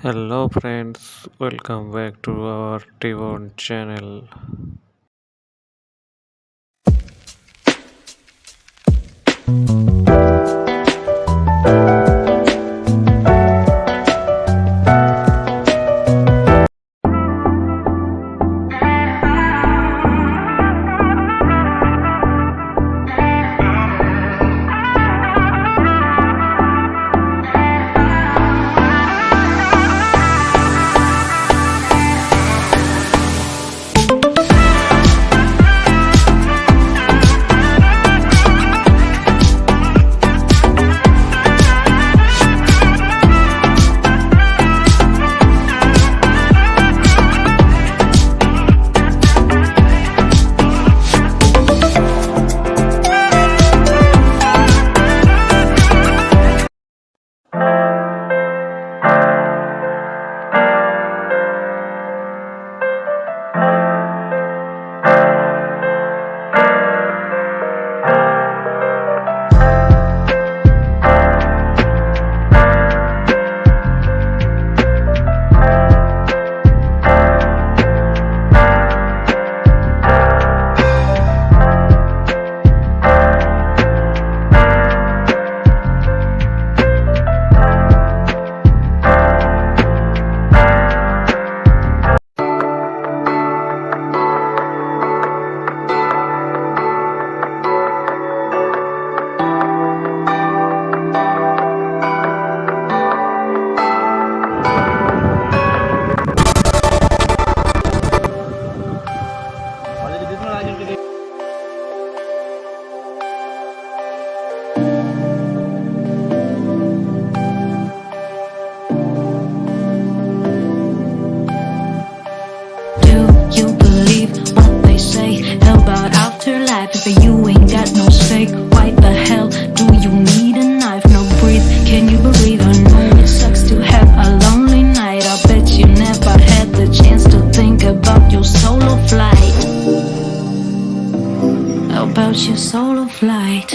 Hello friends, welcome back to our Devon channel. You believe what they say about afterlife? If you ain't got no stake, why the hell do you need a knife? No breathe, can you believe? I know it sucks to have a lonely night. I bet you never had the chance to think about your solo flight. About your solo flight.